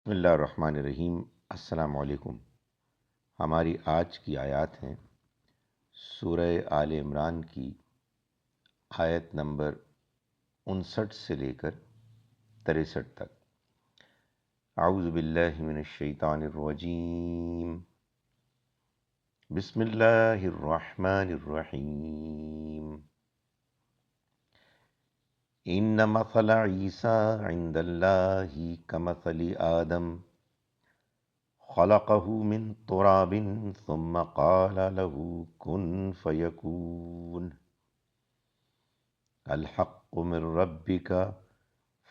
بسم اللہ الرحمن الرحیم۔ السلام علیکم۔ ہماری آج کی آیات ہیں سورہ آل عمران کی آیت نمبر 59 سے لے کر 63 تک۔ اعوذ باللہ من الشیطان الرجیم، بسم اللہ الرحمن الرحیم۔ ان مثل عیسیٰ عند اللہ کمثل آدم خلقه من تراب ثم قال له كن فيكون الحق من ربك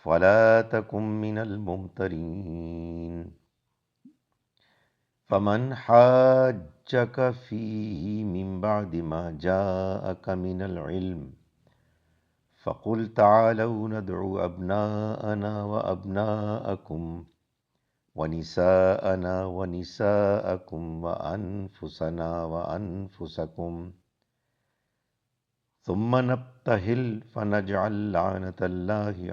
فلا تكن من الممترين فمن حاجك فيه من بعد ما جاءك من العلم فقل تعالوا ندعو أبناءنا وأبناءكم ونساءنا ونساءكم وأنفسنا وأنفسكم ثم نبتهل فنجعل لعنة الله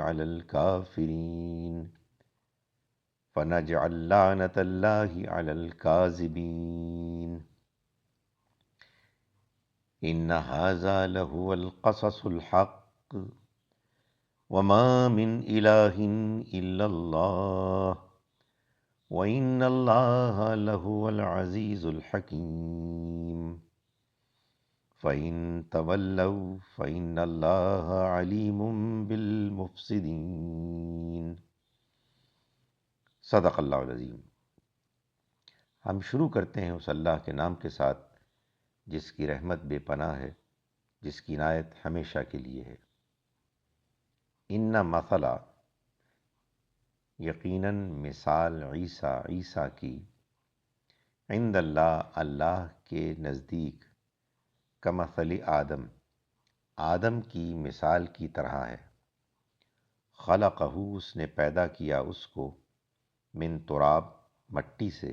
على الكاذبين إن هذا لهو القصص الحق وما من إله إلا الله وَإِنَّ اللَّهَ لَهُوَ الْعَزِيزُ الْحَكِيمُ فَإِن تَوَلَّوْا فَإِنَّ اللَّهَ عَلِيمٌ بِالْمُفْسِدِينَ۔ صدق اللہ العظیم۔ ہم شروع کرتے ہیں اس اللہ کے نام کے ساتھ جس کی رحمت بے پناہ ہے، جس کی عنایت ہمیشہ کے لیے ہے۔ ان مثلا، یقیناً مثال عیسیٰ کی، عند اللہ کے نزدیک، کمثل آدم کی مثال کی طرح ہے۔ خلقہ، اس نے پیدا کیا اس کو، من تراب، مٹی سے،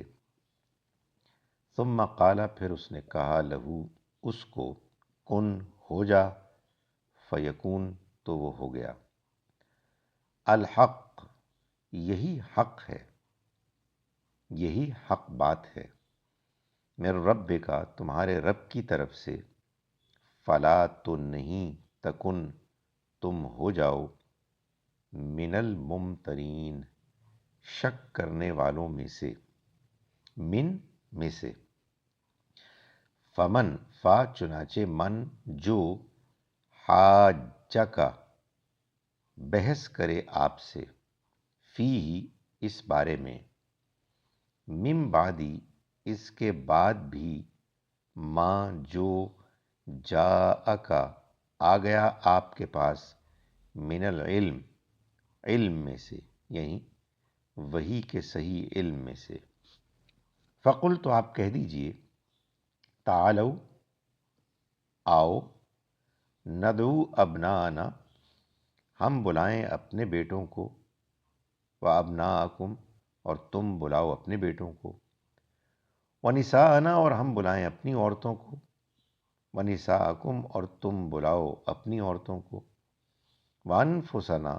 ثم قال، پھر اس نے کہا، لہو، اس کو، کن، ہو جا، فیکون، تو وہ ہو گیا۔ الحق، یہی حق ہے، یہی حق بات ہے، میرے رب کا، تمہارے رب کی طرف سے، فلا، تو نہیں، تکن، تم ہو جاؤ، من الممترین، شک کرنے والوں میں سے، من میں سے، فمن، فا چنانچہ، من جو، حاجکا بحث کرے آپ سے، فی اس بارے میں، من بعدی اس کے بعد بھی، ماں جو، جاءکا آ گیا آپ کے پاس، من العلم علم میں سے، یعنی وحی کے صحیح علم میں سے، فقل تو آپ کہہ دیجئے، تعالو آؤ، ندعو ابناءنا ہم بلائیں اپنے بیٹوں کو، و ابناءکم اور تم بلاؤ اپنے بیٹوں کو، ونساءنا اور ہم بلائیں اپنی عورتوں کو، ونساءکم اور تم بلاؤ اپنی عورتوں کو، وانفسنا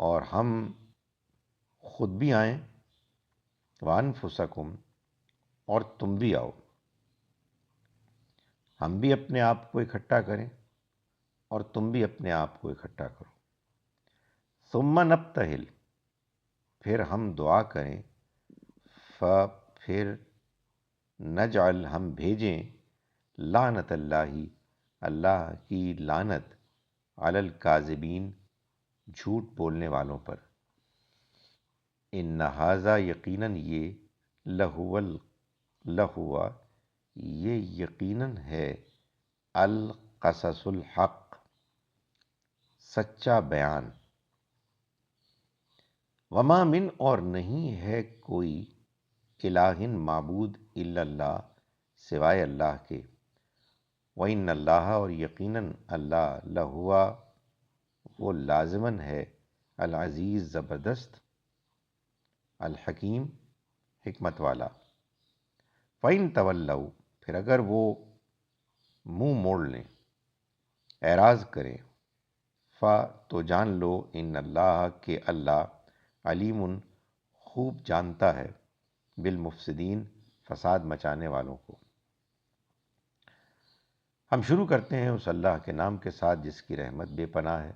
اور ہم خود بھی آئیں، وانفسکم اور تم بھی آؤ، ہم بھی اپنے آپ کو اکٹھا کریں اور تم بھی اپنے آپ کو اکٹھا کرو، ثم نبتہل پھر ہم دعا کریں، پھر نجعل ہم بھیجیں، لعنت اللہ کی لعنت، علی الکاذبین جھوٹ بولنے والوں پر، ان ھذا یقیناً یہ، لہوا یہ یقیناً ہے، القصص الحق سچا بیان، وما من اور نہیں ہے کوئی، الہ معبود، الا اللہ سوائے اللہ کے، وَإِنَّ اللَّهَ اور یقیناً اللہ، لہوا وہ لازماً ہے، العزیز زبردست، الحکیم حکمت والا، فَإِن تَوَلَّوْا پھر اگر وہ منہ موڑ لیں، اعراض کریں، تو جان لو، ان اللہ کہ اللہ، علیم خوب جانتا ہے بالمفسدین فساد مچانے والوں کو۔ ہم شروع کرتے ہیں اس اللہ کے نام کے ساتھ جس کی رحمت بے پناہ ہے،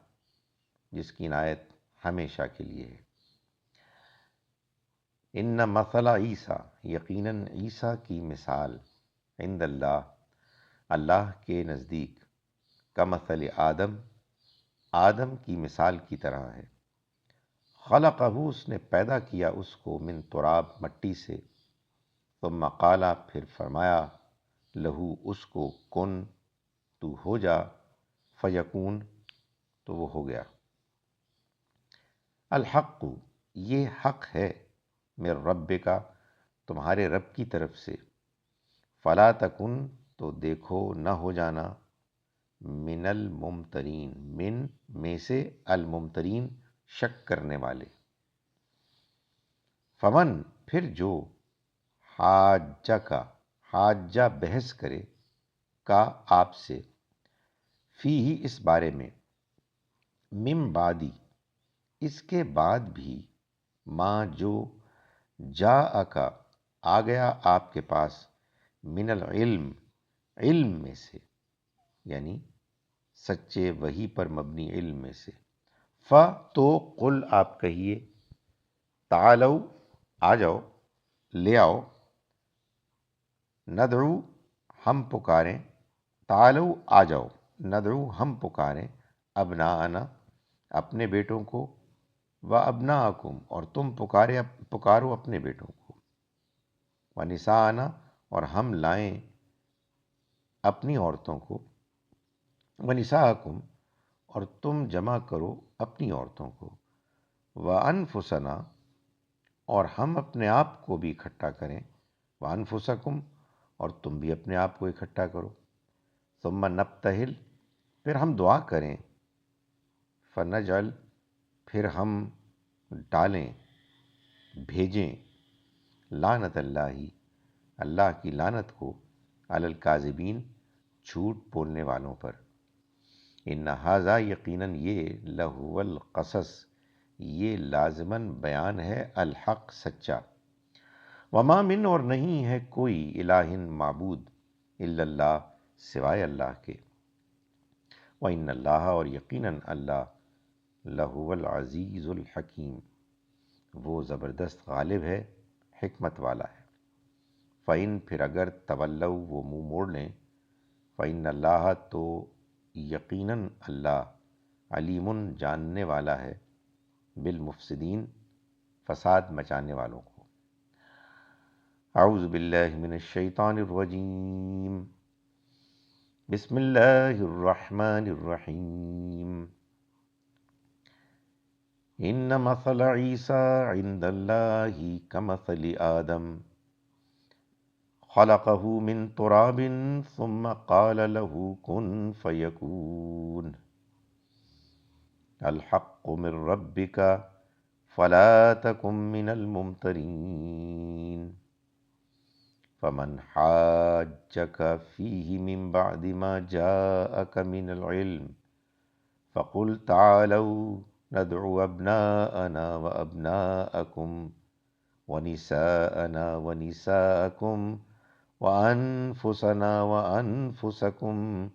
جس کی عنایت ہمیشہ کے لیے ہے۔ ان مثل عیسیٰ، یقیناً عیسیٰ کی مثال، عند اللہ، اللہ کے نزدیک، کمثل آدم، آدم کی مثال کی طرح ہے۔ خلقہ، اس نے پیدا کیا اس کو، من تراب، مٹی سے، ثم قال، پھر فرمایا، لہو، اس کو، کن، تو ہو جا، فیکون، تو وہ ہو گیا۔ الحق، یہ حق ہے، من رب کا، تمہارے رب کی طرف سے، فلا تکن، تو دیکھو نہ ہو جانا، من الممترین، من میں سے، الممترین شک کرنے والے۔ فمن، پھر جو، حاجہ کا، حاجہ بحث کرے، کا آپ سے، فی ہی اس بارے میں، من بعدی اس کے بعد بھی، ماں جو، جاءکا آ گیا آپ کے پاس، من العلم علم میں سے، یعنی سچے وحی پر مبنی علم میں سے، تو قل آپ کہیے، تعالو آ جاؤ، لے آؤ، ندعو ہم پکاریں، تعالو آ جاؤ، ندعو ہم پکاریں، ابناءنا اپنے بیٹوں کو، و ابناءکم اور تم پکارو اپنے بیٹوں کو، و نساءنا اور ہم لائیں اپنی عورتوں کو، و نساءکم اور تم جمع کرو اپنی عورتوں کو، و انفسنا اور ہم اپنے آپ کو بھی اکٹھا کریں، و انفسکم اور تم بھی اپنے آپ کو اکٹھا کرو، ثم نبتہل پھر ہم دعا کریں، فنجعل پھر ہم ڈالیں، بھیجیں، لعنت اللہ اللہ کی لعنت کو، علی الکاذبین جھوٹ بولنے والوں پر۔ ان ھذا یقیناً یہ، لہو القصص یہ لازماً بیان ہے، الحق سچا، وما من اور نہیں ہے کوئی، الہ معبود، الا اللہ سوائے اللہ کے، وان اللہ اور یقیناً اللہ، لہو العزیز الحکیم وہ زبردست غالب ہے، حکمت والا ہے۔ فَإِن پھر اگر تولوا وہ منہ موڑ لیں، فَإِنَّ اللَّهَ تو یقیناً اللہ، علیم جاننے والا ہے، بالمفسدین فساد مچانے والوں کو۔ اعوذ باللہ من الشیطان الرجیم، بسم اللہ الرحمن الرحیم۔ ان مثل عیسیٰ عند اللہ کمثل آدم، خلقه من تراب ثم قال له كن فيكون۔ الحق من ربك فلا تكن من الممترين۔ فمن حاجك فيه من بعد ما جاءك من العلم، فقل تعالوا ندعو أبناءنا وأبناءكم ونساءنا ونساءكم وأنفسنا وأنفسكم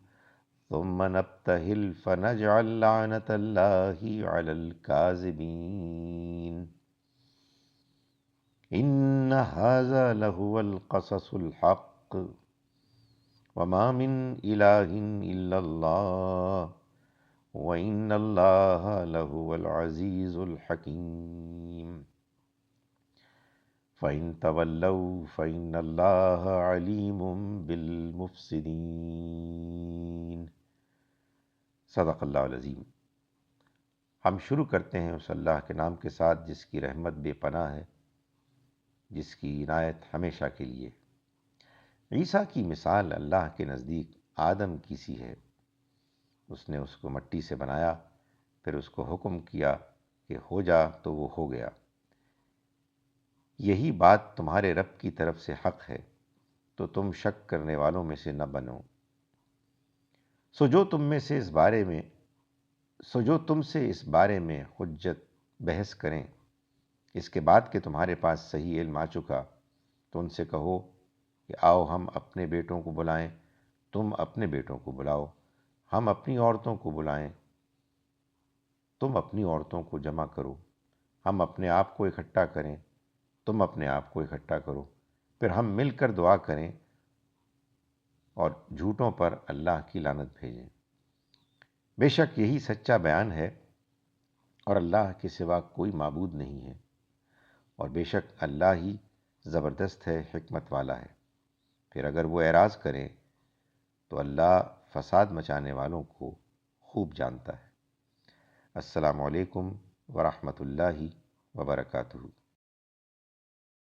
ثم نبتهل فنجعل لعنة الله على الكاذبين۔ إن هذا لهو القصص الحق، وما من إله إلا الله، وإن الله لهو العزيز الحكيم۔ فَإِن تَوَلَّوْا فَإِنَّ اللَّهَ عَلِيمٌ بِالْمُفْسِدِينَ۔ صدق اللہ العظیم۔ ہم شروع کرتے ہیں اس اللہ کے نام کے ساتھ جس کی رحمت بے پناہ ہے، جس کی عنایت ہمیشہ کے لیے۔ عیسیٰ کی مثال اللہ کے نزدیک آدم کی سی ہے۔ اس نے اس کو مٹی سے بنایا، پھر اس کو حکم کیا کہ ہو جا تو وہ ہو گیا۔ یہی بات تمہارے رب کی طرف سے حق ہے، تو تم شک کرنے والوں میں سے نہ بنو۔ سو جو تم سے اس بارے میں حجت بحث کریں، اس کے بعد کہ تمہارے پاس صحیح علم آ چکا تو ان سے کہو کہ آؤ ہم اپنے بیٹوں کو بلائیں، تم اپنے بیٹوں کو بلاؤ، ہم اپنی عورتوں کو بلائیں، تم اپنی عورتوں کو جمع کرو، ہم اپنے آپ کو اکٹھا کریں، تم اپنے آپ کو اکٹھا کرو، پھر ہم مل کر دعا کریں اور جھوٹوں پر اللہ کی لعنت بھیجیں۔ بے شک یہی سچا بیان ہے اور اللہ کے سوا کوئی معبود نہیں ہے، اور بے شک اللہ ہی زبردست ہے، حکمت والا ہے۔ پھر اگر وہ اعراض کریں تو اللہ فساد مچانے والوں کو خوب جانتا ہے۔ السلام علیکم ورحمۃ اللہ وبرکاتہ۔